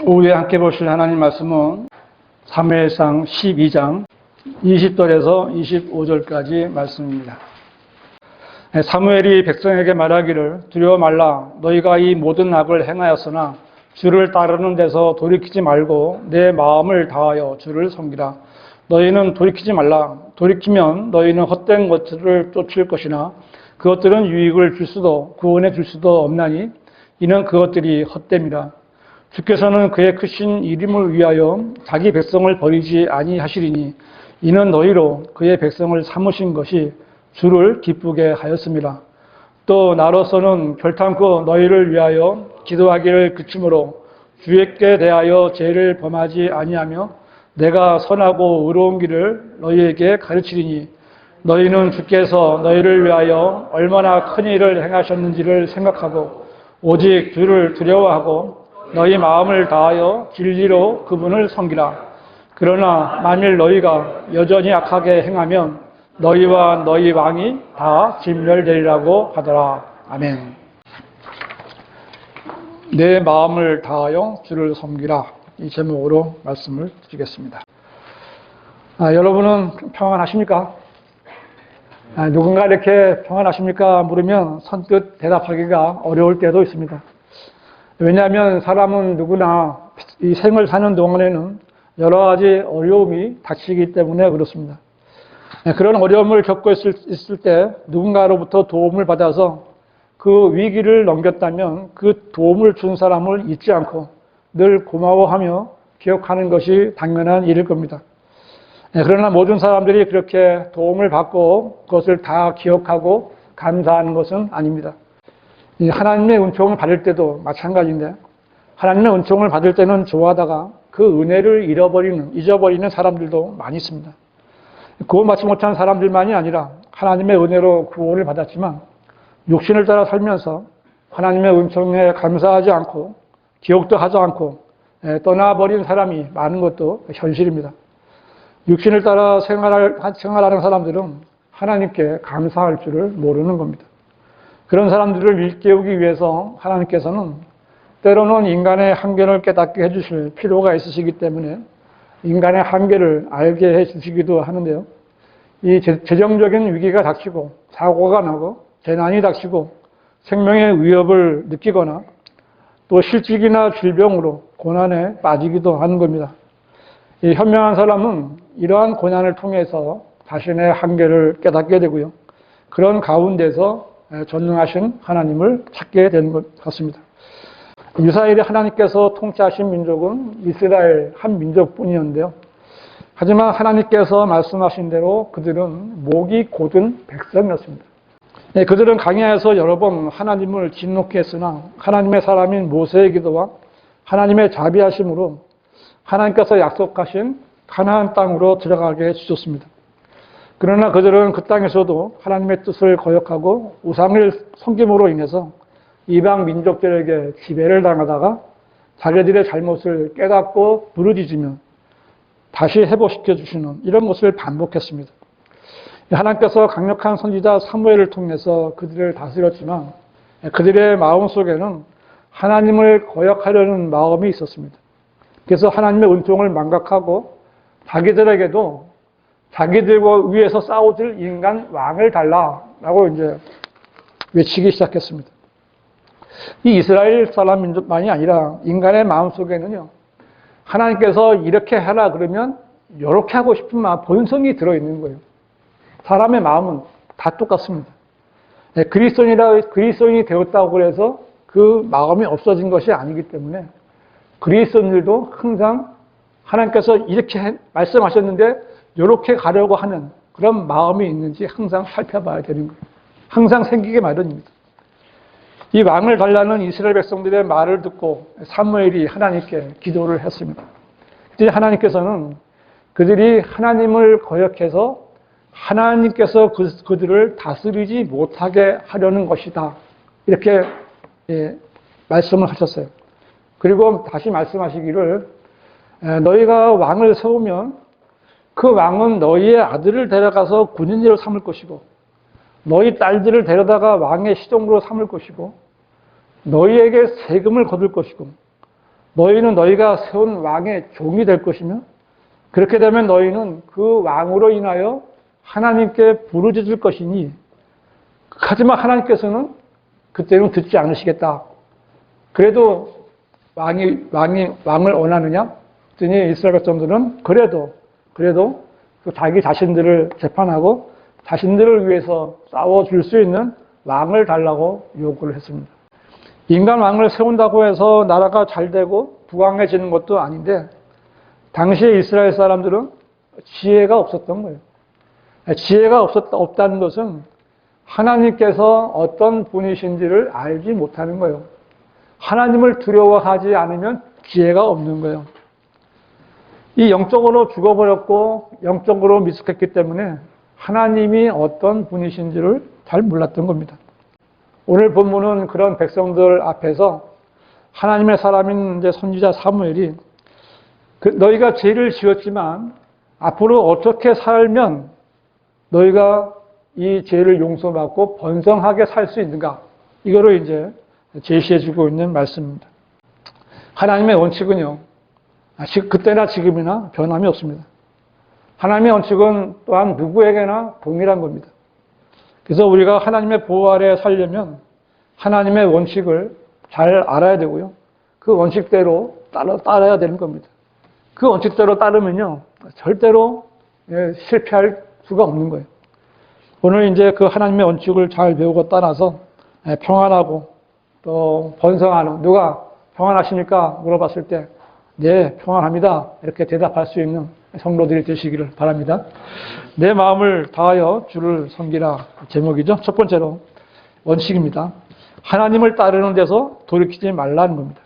오후에 함께 보실 하나님 말씀은 사무엘상 12장 20절에서 25절까지 말씀입니다. 사무엘이 백성에게 말하기를 두려워 말라. 너희가 이 모든 악을 행하였으나 주를 따르는 데서 돌이키지 말고 내 마음을 다하여 주를 섬기라. 너희는 돌이키지 말라. 돌이키면 너희는 헛된 것들을 쫓을 것이나 그것들은 유익을 줄 수도 구원해 줄 수도 없나니 이는 그것들이 헛됨이라. 주께서는 그의 크신 이름을 위하여 자기 백성을 버리지 아니하시리니 이는 너희로 그의 백성을 삼으신 것이 주를 기쁘게 하였습니다. 또 나로서는 결탄코 너희를 위하여 기도하기를 그치므로 주께 대하여 죄를 범하지 아니하며 내가 선하고 의로운 길을 너희에게 가르치리니 너희는 주께서 너희를 위하여 얼마나 큰 일을 행하셨는지를 생각하고 오직 주를 두려워하고 너희 마음을 다하여 진리로 그분을 섬기라. 그러나 만일 너희가 여전히 악하게 행하면 너희와 너희 왕이 다 진멸되리라고 하더라. 아멘. 내 마음을 다하여 주를 섬기라. 이 제목으로 말씀을 드리겠습니다. 여러분은 평안하십니까? 누군가 이렇게 평안하십니까? 물으면 선뜻 대답하기가 어려울 때도 있습니다. 왜냐하면 사람은 누구나 이 생을 사는 동안에는 여러 가지 어려움이 닥치기 때문에 그렇습니다. 그런 어려움을 겪고 있을 때 누군가로부터 도움을 받아서 그 위기를 넘겼다면 그 도움을 준 사람을 잊지 않고 늘 고마워하며 기억하는 것이 당연한 일일 겁니다. 그러나 모든 사람들이 그렇게 도움을 받고 그것을 다 기억하고 감사하는 것은 아닙니다. 하나님의 은총을 받을 때도 마찬가지인데 하나님의 은총을 받을 때는 좋아하다가 그 은혜를 잊어버리는 사람들도 많이 있습니다. 구원받지 못한 사람들만이 아니라 하나님의 은혜로 구원을 받았지만 육신을 따라 살면서 하나님의 은총에 감사하지 않고 기억도 하지 않고 떠나버린 사람이 많은 것도 현실입니다. 육신을 따라 생활하는 사람들은 하나님께 감사할 줄을 모르는 겁니다. 그런 사람들을 일깨우기 위해서 하나님께서는 때로는 인간의 한계를 깨닫게 해주실 필요가 있으시기 때문에 인간의 한계를 알게 해주시기도 하는데요. 이 재정적인 위기가 닥치고 사고가 나고 재난이 닥치고 생명의 위협을 느끼거나 또 실직이나 질병으로 고난에 빠지기도 하는 겁니다. 이 현명한 사람은 이러한 고난을 통해서 자신의 한계를 깨닫게 되고요. 그런 가운데서 전능하신 하나님을 찾게 되는 것 같습니다. 이스라엘이 하나님께서 통치하신 민족은 이스라엘 한 민족뿐이었는데요. 하지만 하나님께서 말씀하신 대로 그들은 목이 곧은 백성이었습니다. 그들은 강야에서 여러 번 하나님을 진노케 했으나 하나님의 사람인 모세의 기도와 하나님의 자비하심으로 하나님께서 약속하신 가나안 땅으로 들어가게 해주셨습니다. 그러나 그들은 그 땅에서도 하나님의 뜻을 거역하고 우상을 섬김으로 인해서 이방 민족들에게 지배를 당하다가 자기들의 잘못을 깨닫고 부르짖으며 다시 회복시켜 주시는 이런 것을 반복했습니다. 하나님께서 강력한 선지자 사무엘을 통해서 그들을 다스렸지만 그들의 마음속에는 하나님을 거역하려는 마음이 있었습니다. 그래서 하나님의 은총을 망각하고 자기들에게도 자기들과 위에서 싸워줄 인간 왕을 달라라고 이제 외치기 시작했습니다. 이 이스라엘 사람 민족만이 아니라 인간의 마음속에는요. 하나님께서 이렇게 해라 그러면 이렇게 하고 싶은 마음, 본성이 들어있는 거예요. 사람의 마음은 다 똑같습니다. 그리스도인이 되었다고 해서 그 마음이 없어진 것이 아니기 때문에 그리스도인들도 항상 하나님께서 이렇게 말씀하셨는데 이렇게 가려고 하는 그런 마음이 있는지 항상 살펴봐야 되는 거예요. 항상 생기게 마련입니다. 이 왕을 달라는 이스라엘 백성들의 말을 듣고 사무엘이 하나님께 기도를 했습니다. 그때 하나님께서는 그들이 하나님을 거역해서 하나님께서 그들을 다스리지 못하게 하려는 것이다. 이렇게 말씀을 하셨어요. 그리고 다시 말씀하시기를 너희가 왕을 세우면 그 왕은 너희의 아들을 데려가서 군인으로 삼을 것이고 너희 딸들을 데려다가 왕의 시종으로 삼을 것이고 너희에게 세금을 거둘 것이고 너희는 너희가 세운 왕의 종이 될 것이며 그렇게 되면 너희는 그 왕으로 인하여 하나님께 부르짖을 것이니 하지만 하나님께서는 그때는 듣지 않으시겠다. 그래도 왕을 원하느냐? 그랬더니 이스라엘 백성들은 그래도 그 자기 자신들을 재판하고 자신들을 위해서 싸워줄 수 있는 왕을 달라고 요구를 했습니다. 인간 왕을 세운다고 해서 나라가 잘 되고 부강해지는 것도 아닌데 당시에 이스라엘 사람들은 지혜가 없었던 거예요. 지혜가 없다는 것은 하나님께서 어떤 분이신지를 알지 못하는 거예요. 하나님을 두려워하지 않으면 지혜가 없는 거예요. 이 영적으로 죽어버렸고 영적으로 미숙했기 때문에 하나님이 어떤 분이신지를 잘 몰랐던 겁니다. 오늘 본문은 그런 백성들 앞에서 하나님의 사람인 이제 선지자 사무엘이 너희가 죄를 지었지만 앞으로 어떻게 살면 너희가 이 죄를 용서받고 번성하게 살 수 있는가? 이거를 이제 제시해주고 있는 말씀입니다. 하나님의 원칙은요, 그때나 지금이나 변함이 없습니다. 하나님의 원칙은 또한 누구에게나 동일한 겁니다. 그래서 우리가 하나님의 보호 아래 살려면 하나님의 원칙을 잘 알아야 되고요. 그 원칙대로 따라야 되는 겁니다. 그 원칙대로 따르면요, 절대로 실패할 수가 없는 거예요. 오늘 이제 그 하나님의 원칙을 잘 배우고 따라서 평안하고 또 번성하는, 누가 평안하십니까? 물어봤을 때, 네, 평안합니다. 이렇게 대답할 수 있는 성도들이 되시기를 바랍니다. 내 마음을 다하여 주를 섬기라 제목이죠. 첫 번째로 원칙입니다. 하나님을 따르는 데서 돌이키지 말라는 겁니다.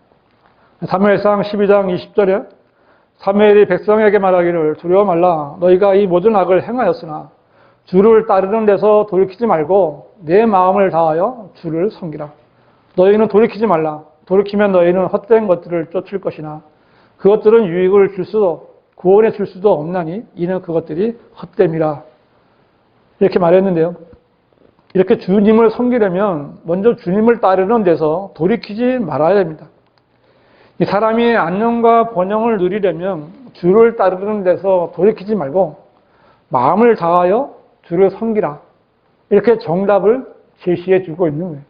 사무엘상 12장 20절에 사무엘이 백성에게 말하기를 두려워 말라. 너희가 이 모든 악을 행하였으나 주를 따르는 데서 돌이키지 말고 내 마음을 다하여 주를 섬기라. 너희는 돌이키지 말라. 돌이키면 너희는 헛된 것들을 쫓을 것이나 그것들은 유익을 줄 수도 구원해 줄 수도 없나니 이는 그것들이 헛됨이라. 이렇게 말했는데요. 이렇게 주님을 섬기려면 먼저 주님을 따르는 데서 돌이키지 말아야 됩니다. 이 사람이 안녕과 번영을 누리려면 주를 따르는 데서 돌이키지 말고 마음을 다하여 주를 섬기라. 이렇게 정답을 제시해 주고 있는 거예요.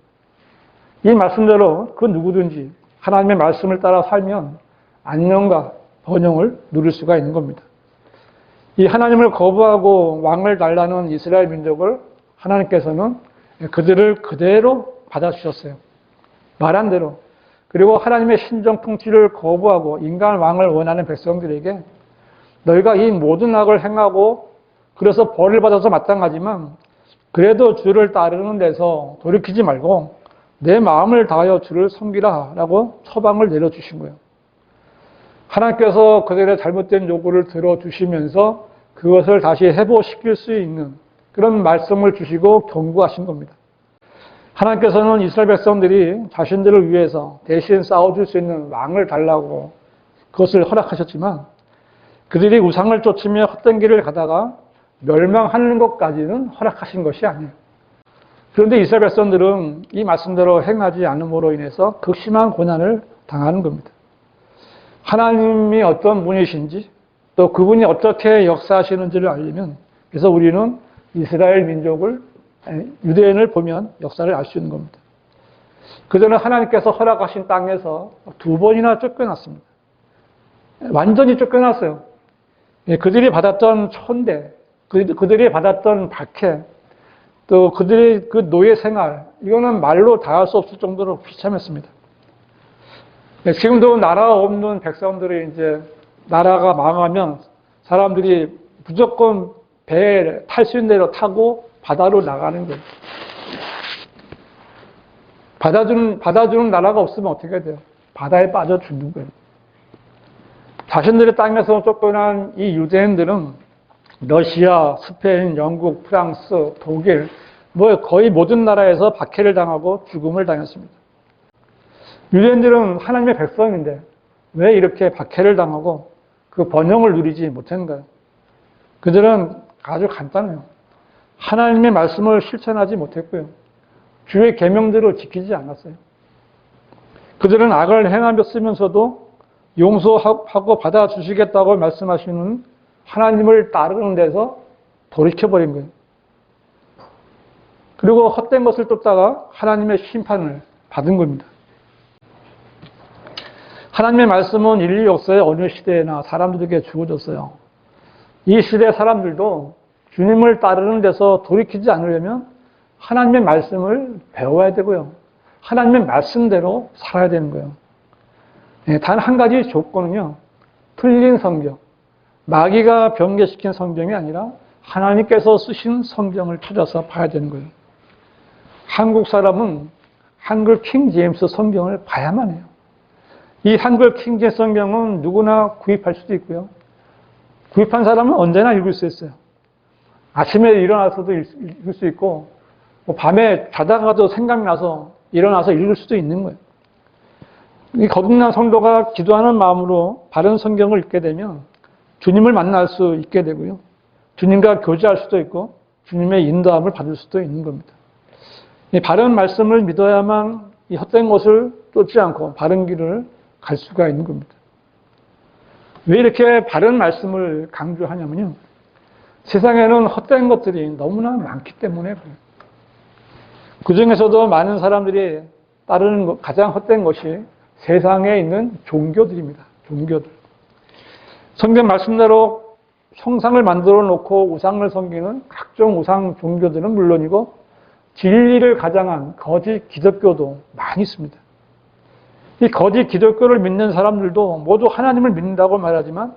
이 말씀대로 그 누구든지 하나님의 말씀을 따라 살면 안녕과 번영을 누릴 수가 있는 겁니다. 이 하나님을 거부하고 왕을 달라는 이스라엘 민족을 하나님께서는 그들을 그대로 받아주셨어요. 말한 대로. 그리고 하나님의 신정 통치를 거부하고 인간 왕을 원하는 백성들에게 너희가 이 모든 악을 행하고 그래서 벌을 받아서 마땅하지만 그래도 주를 따르는 데서 돌이키지 말고 내 마음을 다하여 주를 섬기라 라고 처방을 내려주신 거예요. 하나님께서 그들의 잘못된 요구를 들어주시면서 그것을 다시 회복시킬 수 있는 그런 말씀을 주시고 경고하신 겁니다. 하나님께서는 이스라엘 백성들이 자신들을 위해서 대신 싸워줄 수 있는 왕을 달라고 그것을 허락하셨지만 그들이 우상을 쫓으며 헛된 길을 가다가 멸망하는 것까지는 허락하신 것이 아니에요. 그런데 이스라엘 백성들은 이 말씀대로 행하지 않음으로 인해서 극심한 고난을 당하는 겁니다. 하나님이 어떤 분이신지 또 그분이 어떻게 역사하시는지를 알려면 그래서 우리는 이스라엘 민족을 유대인을 보면 역사를 알 수 있는 겁니다. 그전에 하나님께서 허락하신 땅에서 2번이나 쫓겨났습니다. 완전히 쫓겨났어요. 그들이 받았던 천대, 그들이 받았던 박해, 또 그들의 그 노예 생활, 이거는 말로 다 할 수 없을 정도로 비참했습니다. 지금도 나라 없는 백성들이 이제 나라가 망하면 사람들이 무조건 배에 탈 수 있는 대로 타고 바다로 나가는 거예요. 받아주는 나라가 없으면 어떻게 돼요? 바다에 빠져 죽는 거예요. 자신들의 땅에서 쫓겨난 이 유대인들은 러시아, 스페인, 영국, 프랑스, 독일, 거의 모든 나라에서 박해를 당하고 죽음을 당했습니다. 유대인들은 하나님의 백성인데 왜 이렇게 박해를 당하고 그 번영을 누리지 못했는가요? 그들은 아주 간단해요. 하나님의 말씀을 실천하지 못했고요. 주의 계명대로 지키지 않았어요. 그들은 악을 행하며 쓰면서도 용서하고 받아주시겠다고 말씀하시는 하나님을 따르는 데서 돌이켜버린 거예요. 그리고 헛된 것을 쫓다가 하나님의 심판을 받은 겁니다. 하나님의 말씀은 인류 역사의 어느 시대에나 사람들에게 주어졌어요. 이 시대 사람들도 주님을 따르는 데서 돌이키지 않으려면 하나님의 말씀을 배워야 되고요. 하나님의 말씀대로 살아야 되는 거예요. 단 한 가지 조건은요. 틀린 성경, 마귀가 변개시킨 성경이 아니라 하나님께서 쓰신 성경을 찾아서 봐야 되는 거예요. 한국 사람은 한글 킹 제임스 성경을 봐야만 해요. 이 한글 킹 제임스 성경은 누구나 구입할 수도 있고요. 구입한 사람은 언제나 읽을 수 있어요. 아침에 일어나서도 읽을 수 있고 밤에 자다가도 생각이 나서 일어나서 읽을 수도 있는 거예요. 이 거듭난 성도가 기도하는 마음으로 바른 성경을 읽게 되면 주님을 만날 수 있게 되고요. 주님과 교제할 수도 있고 주님의 인도함을 받을 수도 있는 겁니다. 이 바른 말씀을 믿어야만 이 헛된 것을 쫓지 않고 바른 길을 갈 수가 있는 겁니다. 왜 이렇게 바른 말씀을 강조하냐면요. 세상에는 헛된 것들이 너무나 많기 때문에 그래요. 그 중에서도 많은 사람들이 따르는 가장 헛된 것이 세상에 있는 종교들입니다. 종교들. 성경 말씀대로 형상을 만들어 놓고 우상을 섬기는 각종 우상 종교들은 물론이고 진리를 가장한 거짓 기독교도 많이 있습니다. 이 거짓 기독교를 믿는 사람들도 모두 하나님을 믿는다고 말하지만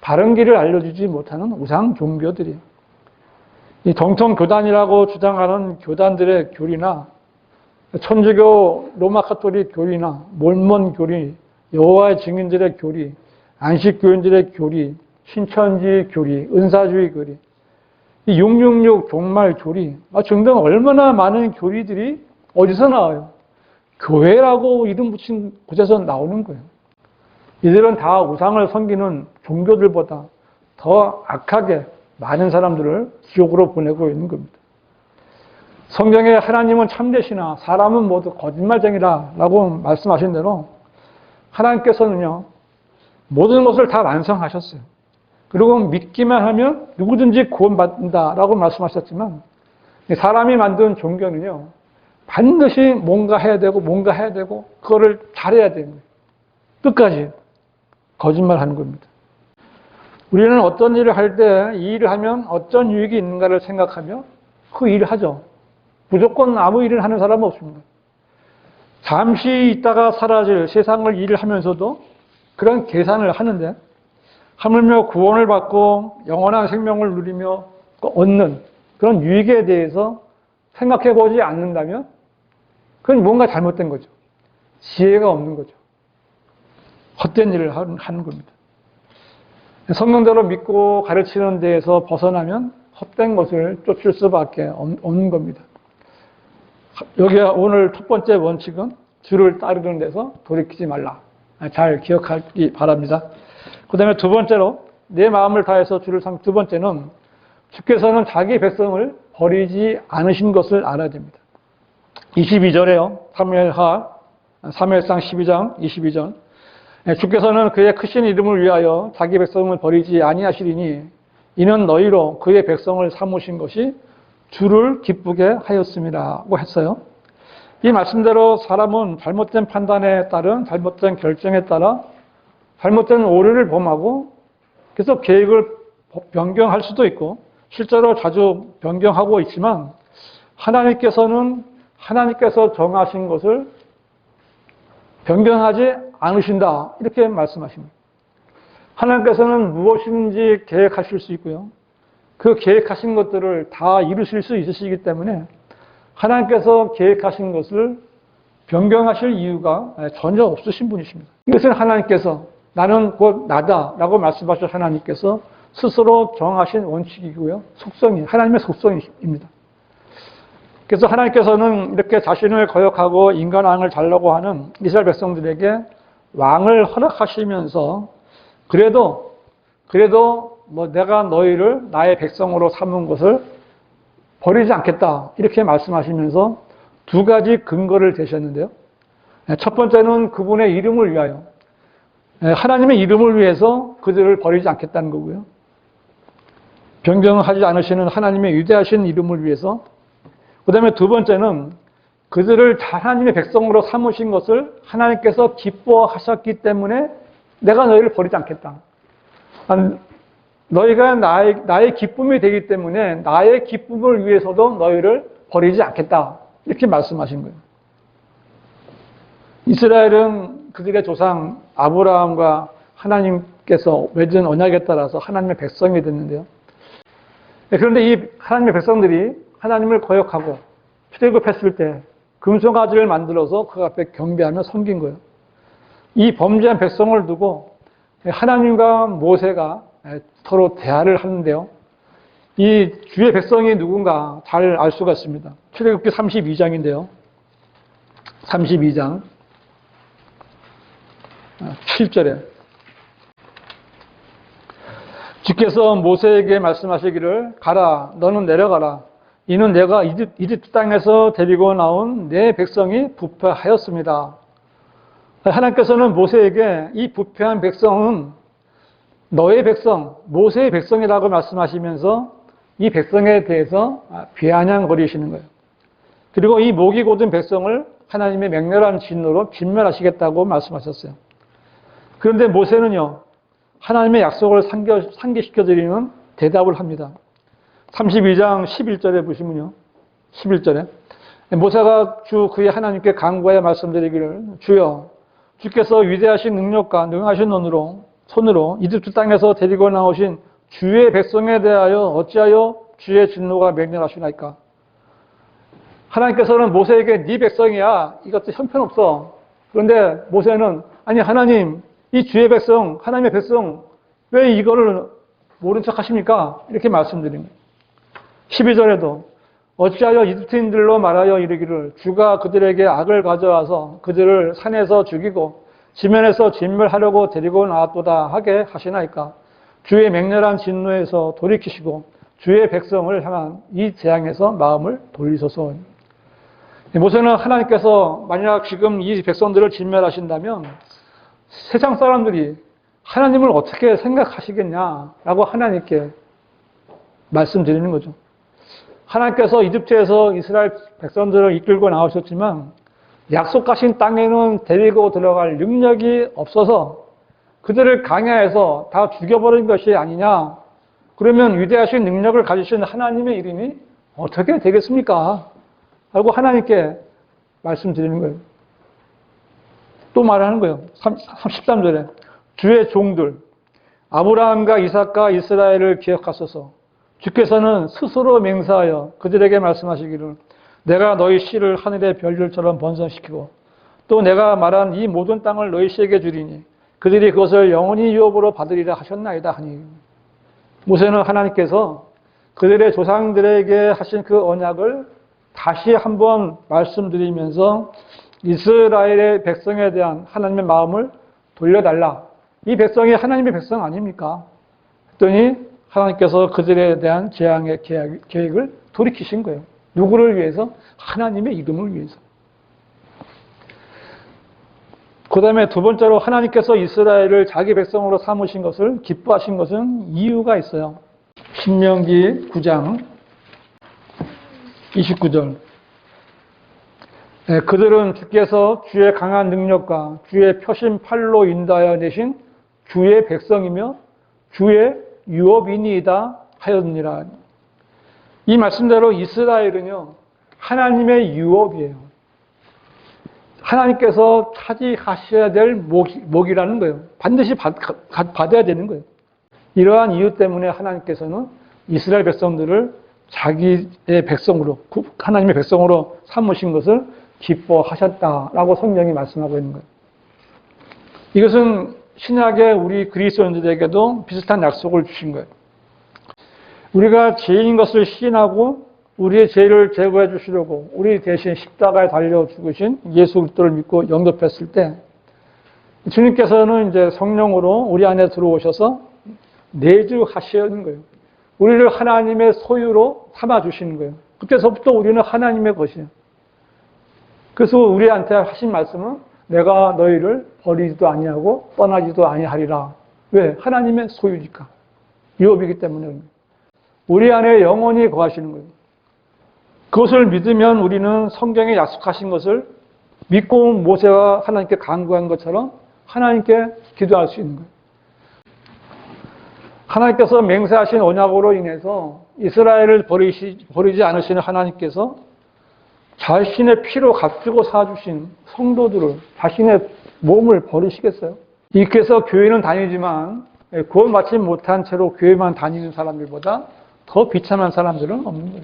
바른 길을 알려주지 못하는 우상 종교들이에요. 이 정통 교단이라고 주장하는 교단들의 교리나 천주교 로마 카톨릭 교리나 몰몬 교리, 여호와의 증인들의 교리, 안식교인들의 교리, 신천지 교리, 은사주의 교리, 이 666 종말 교리 등등 얼마나 많은 교리들이 어디서 나와요? 교회라고 이름 붙인 곳에서 나오는 거예요. 이들은 다 우상을 섬기는 종교들보다 더 악하게 많은 사람들을 지옥으로 보내고 있는 겁니다. 성경에 하나님은 참되시나 사람은 모두 거짓말쟁이라고 말씀하신 대로 하나님께서는요 모든 것을 다 완성하셨어요. 그리고 믿기만 하면 누구든지 구원받는다라고 말씀하셨지만 사람이 만든 종교는요 반드시 뭔가 해야 되고 그거를 잘해야 되는 거예요. 끝까지 거짓말하는 겁니다. 우리는 어떤 일을 할 때 이 일을 하면 어떤 유익이 있는가를 생각하며 그 일을 하죠. 무조건 아무 일을 하는 사람은 없습니다. 잠시 있다가 사라질 세상을 일을 하면서도 그런 계산을 하는데 하물며 구원을 받고 영원한 생명을 누리며 얻는 그런 유익에 대해서 생각해 보지 않는다면 그건 뭔가 잘못된 거죠. 지혜가 없는 거죠. 헛된 일을 하는 겁니다. 성경대로 믿고 가르치는 데에서 벗어나면 헛된 것을 쫓을 수밖에 없는 겁니다. 여기 오늘 첫 번째 원칙은 주를 따르는 데서 돌이키지 말라. 잘 기억하기 바랍니다. 그 다음에 두 번째로 내 마음을 다해서 주를 두 번째는 주께서는 자기 백성을 버리지 않으신 것을 알아야 됩니다. 22절에요. 사무엘상 12장 22절. 주께서는 그의 크신 이름을 위하여 자기 백성을 버리지 아니하시리니 이는 너희로 그의 백성을 삼으신 것이 주를 기쁘게 하였음이라고 했어요. 이 말씀대로 사람은 잘못된 판단에 따른 잘못된 결정에 따라 잘못된 오류를 범하고 계속 계획을 변경할 수도 있고 실제로 자주 변경하고 있지만 하나님께서 정하신 것을 변경하지 않으신다 이렇게 말씀하십니다. 하나님께서는 무엇인지 계획하실 수 있고요. 그 계획하신 것들을 다 이루실 수 있으시기 때문에 하나님께서 계획하신 것을 변경하실 이유가 전혀 없으신 분이십니다. 이것은 하나님께서 나는 곧 나다라고 말씀하신 하나님께서 스스로 정하신 원칙이고요. 하나님의 속성입니다. 그래서 하나님께서는 이렇게 자신을 거역하고 인간왕을 달라고 하는 이스라엘 백성들에게 왕을 허락하시면서 그래도 내가 너희를 나의 백성으로 삼은 것을 버리지 않겠다 이렇게 말씀하시면서 두 가지 근거를 대셨는데요. 첫 번째는 그분의 이름을 위하여 하나님의 이름을 위해서 그들을 버리지 않겠다는 거고요. 변경하지 않으시는 하나님의 위대하신 이름을 위해서. 그 다음에 두 번째는 그들을 하나님의 백성으로 삼으신 것을 하나님께서 기뻐하셨기 때문에 내가 너희를 버리지 않겠다. 너희가 나의 기쁨이 되기 때문에 나의 기쁨을 위해서도 너희를 버리지 않겠다. 이렇게 말씀하신 거예요. 이스라엘은 그들의 조상 아브라함과 하나님께서 맺은 언약에 따라서 하나님의 백성이 됐는데요. 그런데 이 하나님의 백성들이 하나님을 거역하고 출애굽했을 때 금송아지를 만들어서 그 앞에 경배하며 섬긴 거예요. 이 범죄한 백성을 두고 하나님과 모세가 서로 대화를 하는데요. 이 주의 백성이 누군가 잘 알 수가 있습니다. 출애굽기 32장인데요. 32장 7절에 주께서 모세에게 말씀하시기를 가라 너는 내려가라 이는 내가 이집트 땅에서 데리고 나온 내 백성이 부패하였습니다. 하나님께서는 모세에게 이 부패한 백성은 너의 백성, 모세의 백성이라고 말씀하시면서 이 백성에 대해서 비아냥거리시는 거예요. 그리고 이 목이 곧은 백성을 하나님의 맹렬한 진노로 진멸하시겠다고 말씀하셨어요. 그런데 모세는요, 하나님의 약속을 상기시켜드리는 대답을 합니다. 32장 11절에 보시면요. 11절에 모세가 주 그의 하나님께 간구하여 말씀드리기를 주여 주께서 위대하신 능력과 능하신 손으로 이집트 땅에서 데리고 나오신 주의 백성에 대하여 어찌하여 주의 진노가 맹렬하시나이까. 하나님께서는 모세에게 네 백성이야. 이것도 형편없어. 그런데 모세는 아니 하나님 이 주의 백성 하나님의 백성 왜 이거를 모른 척 하십니까? 이렇게 말씀드립니다. 12절에도 어찌하여 이집트인들로 말하여 이르기를 주가 그들에게 악을 가져와서 그들을 산에서 죽이고 지면에서 진멸하려고 데리고 나왔도다 하게 하시나이까. 주의 맹렬한 진노에서 돌이키시고 주의 백성을 향한 이 재앙에서 마음을 돌리소서. 모세는 하나님께서 만약 지금 이 백성들을 진멸하신다면 세상 사람들이 하나님을 어떻게 생각하시겠냐라고 하나님께 말씀드리는 거죠. 하나님께서 이집트에서 이스라엘 백성들을 이끌고 나오셨지만 약속하신 땅에는 데리고 들어갈 능력이 없어서 그들을 강야해서 다 죽여버린 것이 아니냐. 그러면 위대하신 능력을 가지신 하나님의 이름이 어떻게 되겠습니까? 라고 하나님께 말씀드리는 거예요. 또 말하는 거예요. 13절에 주의 종들 아브라함과 이삭과 이스라엘을 기억하소서. 주께서는 스스로 맹세하여 그들에게 말씀하시기를 내가 너희 씨를 하늘의 별들처럼 번성시키고 또 내가 말한 이 모든 땅을 너희 씨에게 주리니 그들이 그것을 영원히 유업으로 받으리라 하셨나이다 하니. 모세는 하나님께서 그들의 조상들에게 하신 그 언약을 다시 한번 말씀드리면서 이스라엘의 백성에 대한 하나님의 마음을 돌려달라. 이 백성이 하나님의 백성 아닙니까? 했더니 하나님께서 그들에 대한 재앙의 계획을 돌이키신 거예요. 누구를 위해서? 하나님의 이름을 위해서. 그 다음에 두 번째로 하나님께서 이스라엘을 자기 백성으로 삼으신 것을 기뻐하신 것은 이유가 있어요. 신명기 9장 29절. 그들은 주께서 주의 강한 능력과 주의 표신 팔로 인도하여 내신 주의 백성이며 주의 유업인이다 하였느니라. 이 말씀대로 이스라엘은요, 하나님의 유업이에요. 하나님께서 차지하셔야 될 목이라는 거예요. 반드시 받아야 되는 거예요. 이러한 이유 때문에 하나님께서는 이스라엘 백성들을 자기의 백성으로, 하나님의 백성으로 삼으신 것을 기뻐하셨다라고 성경이 말씀하고 있는 거예요. 이것은 신약의 우리 그리스도인들에게도 비슷한 약속을 주신 거예요. 우리가 죄인인 것을 시인하고 우리의 죄를 제거해 주시려고 우리 대신 십자가에 달려 죽으신 예수 그리스도를 믿고 영접했을 때 주님께서는 이제 성령으로 우리 안에 들어오셔서 내주하시는 거예요. 우리를 하나님의 소유로 삼아 주시는 거예요. 그때서부터 우리는 하나님의 것이에요. 그래서 우리한테 하신 말씀은 내가 너희를 버리지도 아니하고 떠나지도 아니하리라. 왜? 하나님의 소유니까. 유업이기 때문에. 우리 안에 영원히 거하시는 거예요. 그것을 믿으면 우리는 성경에 약속하신 것을 믿고 모세가 하나님께 간구한 것처럼 하나님께 기도할 수 있는 거예요. 하나님께서 맹세하신 언약으로 인해서 이스라엘을 버리지 않으시는 하나님께서 자신의 피로 값주고 사주신 성도들을 자신의 몸을 버리시겠어요? 이께서 교회는 다니지만 구원받지 못한 채로 교회만 다니는 사람들보다 더 비참한 사람들은 없는 거예요.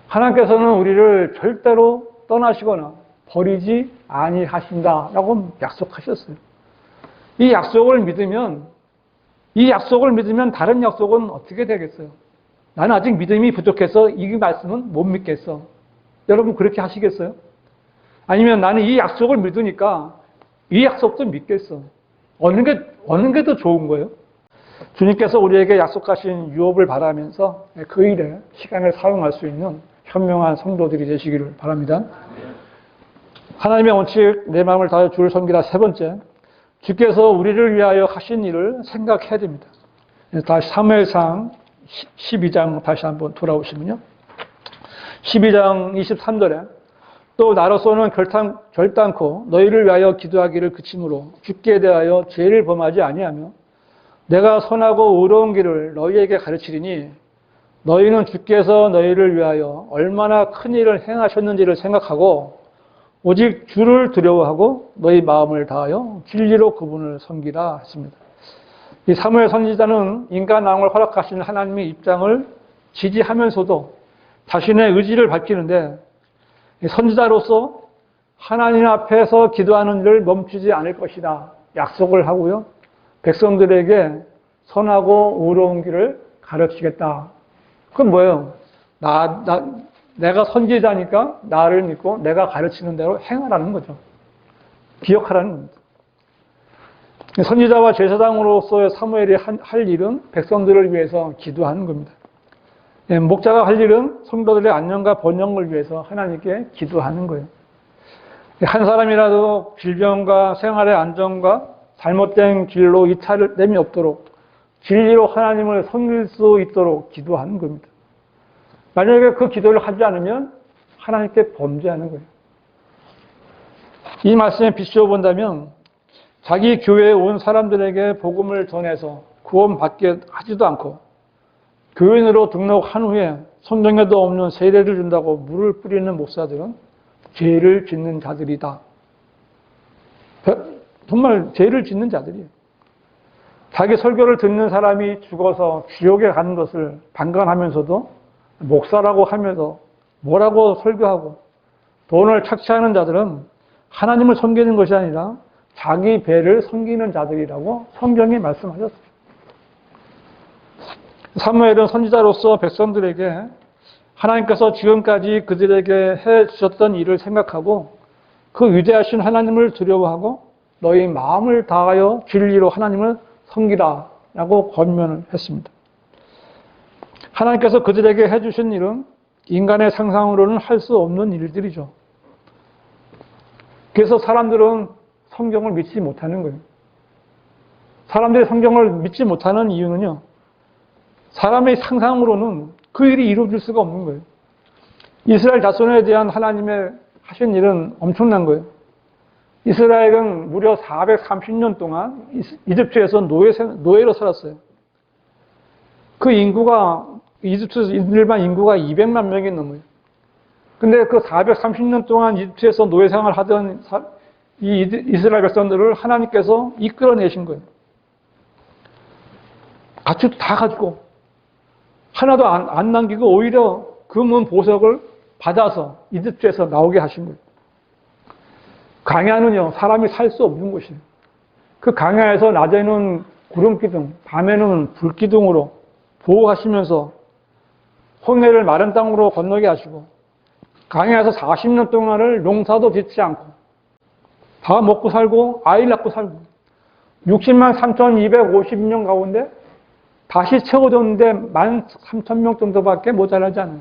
하나님께서는 우리를 절대로 떠나시거나 버리지 아니하신다라고 약속하셨어요. 이 약속을 믿으면 다른 약속은 어떻게 되겠어요? 나는 아직 믿음이 부족해서 이 말씀은 못 믿겠어. 여러분 그렇게 하시겠어요? 아니면 나는 이 약속을 믿으니까 이 약속도 믿겠어. 어느 게 더 좋은 거예요? 주님께서 우리에게 약속하신 유업을 바라면서 그 일에 시간을 사용할 수 있는 현명한 성도들이 되시기를 바랍니다. 하나님의 원칙, 내 마음을 다하여 주를 섬기라. 세 번째, 주께서 우리를 위하여 하신 일을 생각해야 됩니다. 다시 사무엘상 12장 다시 한번 돌아오시면요. 12장 23절에 또 나로서는 결단코 너희를 위하여 기도하기를 그치므로 주께 대하여 죄를 범하지 아니하며 내가 선하고 의로운 길을 너희에게 가르치리니 너희는 주께서 너희를 위하여 얼마나 큰 일을 행하셨는지를 생각하고 오직 주를 두려워하고 너희 마음을 다하여 진리로 그분을 섬기라 했습니다. 이 사무엘 선지자는 인간 왕을 허락하신 하나님의 입장을 지지하면서도 자신의 의지를 밝히는데 선지자로서 하나님 앞에서 기도하는 일을 멈추지 않을 것이다 약속을 하고요. 백성들에게 선하고 의로운 길을 가르치겠다. 그건 뭐예요? 내가 선지자니까 나를 믿고 내가 가르치는 대로 행하라는 거죠. 기억하라는 겁니다. 선지자와 제사장으로서의 사무엘이 할 일은 백성들을 위해서 기도하는 겁니다. 목자가 할 일은 성도들의 안녕과 번영을 위해서 하나님께 기도하는 거예요. 한 사람이라도 질병과 생활의 안정과 잘못된 길로 이탈됨이 없도록 진리로 하나님을 섬길 수 있도록 기도하는 겁니다. 만약에 그 기도를 하지 않으면 하나님께 범죄하는 거예요. 이 말씀에 비추어 본다면 자기 교회에 온 사람들에게 복음을 전해서 구원받게 하지도 않고 교인으로 등록한 후에 성경에도 없는 세례를 준다고 물을 뿌리는 목사들은 죄를 짓는 자들이다. 정말 죄를 짓는 자들이에요. 자기 설교를 듣는 사람이 죽어서 지옥에 가는 것을 방관하면서도 목사라고 하면서 뭐라고 설교하고 돈을 착취하는 자들은 하나님을 섬기는 것이 아니라 자기 배를 섬기는 자들이라고 성경이 말씀하셨습니다. 사무엘은 선지자로서 백성들에게 하나님께서 지금까지 그들에게 해 주셨던 일을 생각하고 그 위대하신 하나님을 두려워하고 너희 마음을 다하여 진리로 하나님을 섬기라 라고 권면을 했습니다. 하나님께서 그들에게 해주신 일은 인간의 상상으로는 할 수 없는 일들이죠. 그래서 사람들은 성경을 믿지 못하는 거예요. 사람들이 성경을 믿지 못하는 이유는요. 사람의 상상으로는 그 일이 이루어질 수가 없는 거예요. 이스라엘 자손에 대한 하나님의 하신 일은 엄청난 거예요. 이스라엘은 무려 430년 동안 이집트에서 노예로 살았어요. 그 인구가 이집트 인들만 인구가 200만 명이 넘어요. 근데 그 430년 동안 이집트에서 노예 생활을 하던 이 이스라엘 백성들을 하나님께서 이끌어내신 거예요. 다 가지고 하나도 안 남기고 오히려 금은 보석을 받아서 이집트에서 나오게 하신 거예요. 광야는요, 사람이 살 수 없는 곳이에요. 그 광야에서 낮에는 구름기둥, 밤에는 불기둥으로 보호하시면서 홍해를 마른 땅으로 건너게 하시고 광야에서 40년 동안을 농사도 짓지 않고 다 먹고 살고 아이를 낳고 살고 60만 3,250명 가운데 다시 채워졌는데 13,000명 정도밖에 모자라지 않아요.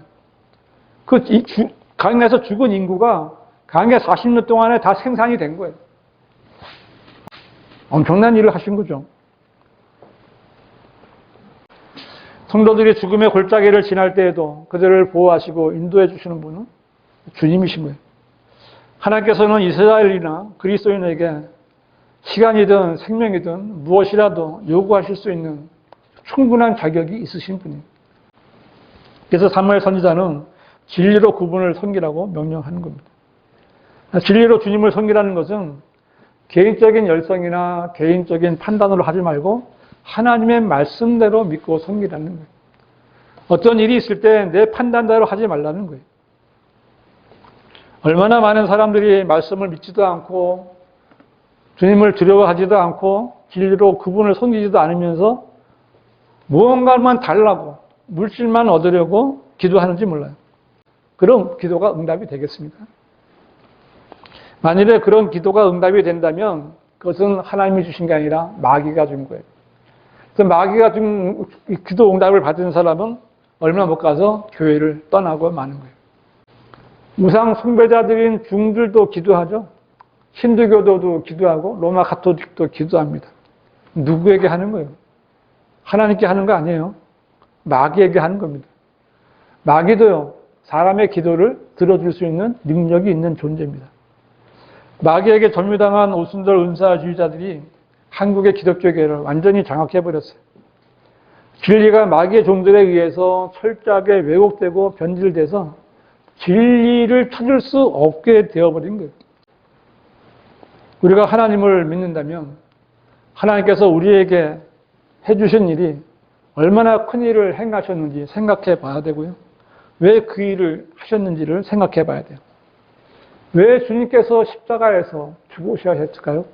광야에서 죽은 인구가 강계 40년 동안에 다 생산이 된 거예요. 엄청난 일을 하신 거죠. 성도들이 죽음의 골짜기를 지날 때에도 그들을 보호하시고 인도해 주시는 분은 주님이신 거예요. 하나님께서는 이스라엘이나 그리스도인에게 시간이든 생명이든 무엇이라도 요구하실 수 있는 충분한 자격이 있으신 분이에요. 그래서 사무엘 선지자는 진리로 그분을 섬기라고 명령하는 겁니다. 진리로 주님을 섬기라는 것은 개인적인 열성이나 개인적인 판단으로 하지 말고 하나님의 말씀대로 믿고 섬기라는 거예요. 어떤 일이 있을 때 내 판단대로 하지 말라는 거예요. 얼마나 많은 사람들이 말씀을 믿지도 않고 주님을 두려워하지도 않고 진리로 그분을 섬기지도 않으면서 무언가만 달라고 물질만 얻으려고 기도하는지 몰라요. 그럼 기도가 응답이 되겠습니까? 만일에 그런 기도가 응답이 된다면 그것은 하나님이 주신 게 아니라 마귀가 준 거예요. 그래서 마귀가 준 기도 응답을 받은 사람은 얼마 못 가서 교회를 떠나고 마는 거예요. 우상 숭배자들인 중들도 기도하죠. 힌두교도도 기도하고 로마 가톨릭도 기도합니다. 누구에게 하는 거예요? 하나님께 하는 거 아니에요. 마귀에게 하는 겁니다. 마귀도요, 사람의 기도를 들어줄 수 있는 능력이 있는 존재입니다. 마귀에게 점유당한 오순절 은사주의자들이 한국의 기독교계를 완전히 장악해버렸어요. 진리가 마귀의 종들에 의해서 철저하게 왜곡되고 변질돼서 진리를 찾을 수 없게 되어버린 거예요. 우리가 하나님을 믿는다면 하나님께서 우리에게 해주신 일이 얼마나 큰 일을 행하셨는지 생각해 봐야 되고요. 왜 그 일을 하셨는지를 생각해 봐야 돼요. 왜 주님께서 십자가에서 죽으셔야 했을까요?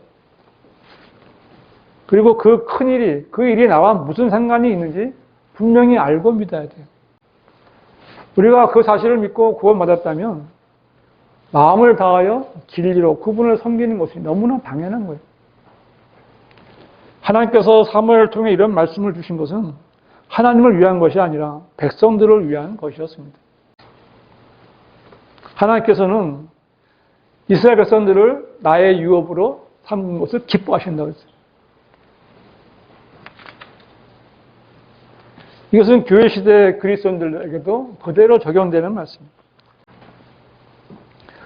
그리고 그 큰 일이, 그 일이 나와 무슨 상관이 있는지 분명히 알고 믿어야 돼요. 우리가 그 사실을 믿고 구원받았다면 마음을 다하여 진리로 그분을 섬기는 것이 너무나 당연한 거예요. 하나님께서 사무엘을 통해 이런 말씀을 주신 것은 하나님을 위한 것이 아니라 백성들을 위한 것이었습니다. 하나님께서는 이스라엘 백성들을 나의 유업으로 삼는 것을 기뻐하신다고 했어요. 이것은 교회 시대 그리스도인들에게도 그대로 적용되는 말씀입니다.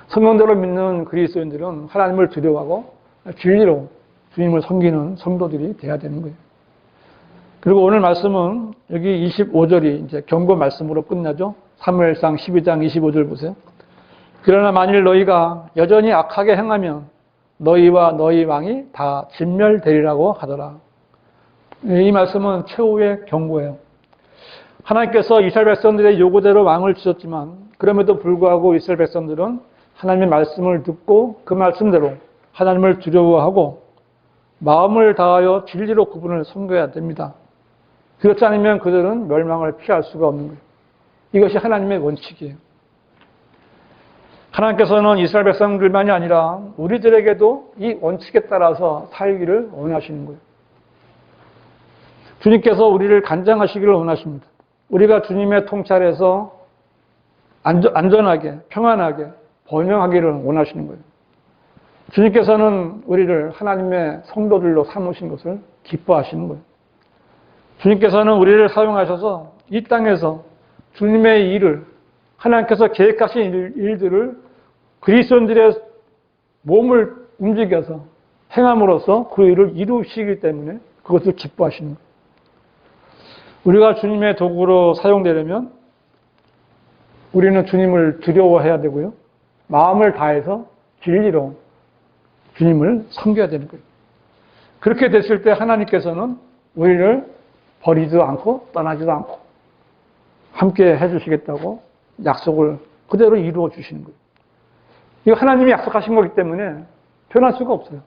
성경대로 믿는 그리스도인들은 하나님을 두려워하고 진리로 주님을 섬기는 성도들이 돼야 되는 거예요. 그리고 오늘 말씀은 여기 25절이 이제 경고 말씀으로 끝나죠. 사무엘상 12장 25절 보세요. 그러나 만일 너희가 여전히 악하게 행하면 너희와 너희 왕이 다 진멸되리라고 하더라. 이 말씀은 최후의 경고예요. 하나님께서 이스라엘 백성들의 요구대로 왕을 주셨지만 그럼에도 불구하고 이스라엘 백성들은 하나님의 말씀을 듣고 그 말씀대로 하나님을 두려워하고 마음을 다하여 진리로 그분을 섬겨야 됩니다. 그렇지 않으면 그들은 멸망을 피할 수가 없는 거예요. 이것이 하나님의 원칙이에요. 하나님께서는 이스라엘 백성들만이 아니라 우리들에게도 이 원칙에 따라서 살기를 원하시는 거예요. 주님께서 우리를 간장하시기를 원하십니다. 우리가 주님의 통찰에서 안전하게, 평안하게 번영하기를 원하시는 거예요. 주님께서는 우리를 하나님의 성도들로 삼으신 것을 기뻐하시는 거예요. 주님께서는 우리를 사용하셔서 이 땅에서 주님의 일을, 하나님께서 계획하신 일들을 그리스도인들의 몸을 움직여서 행함으로써 그 일을 이루시기 때문에 그것을 기뻐하시는 거예요. 우리가 주님의 도구로 사용되려면 우리는 주님을 두려워해야 되고요. 마음을 다해서 진리로 주님을 섬겨야 되는 거예요. 그렇게 됐을 때 하나님께서는 우리를 버리지도 않고 떠나지도 않고 함께 해주시겠다고 약속을 그대로 이루어 주시는 거예요. 이거 하나님이 약속하신 거기 때문에 변할 수가 없어요.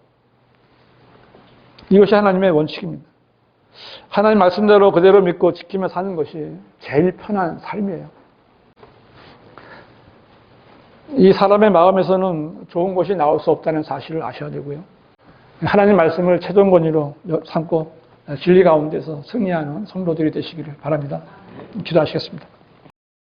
이것이 하나님의 원칙입니다. 하나님 말씀대로 그대로 믿고 지키며 사는 것이 제일 편한 삶이에요. 이 사람의 마음에서는 좋은 것이 나올 수 없다는 사실을 아셔야 되고요. 하나님 말씀을 최종 권위로 삼고 진리 가운데서 승리하는 성도들이 되시기를 바랍니다. 기도하시겠습니다.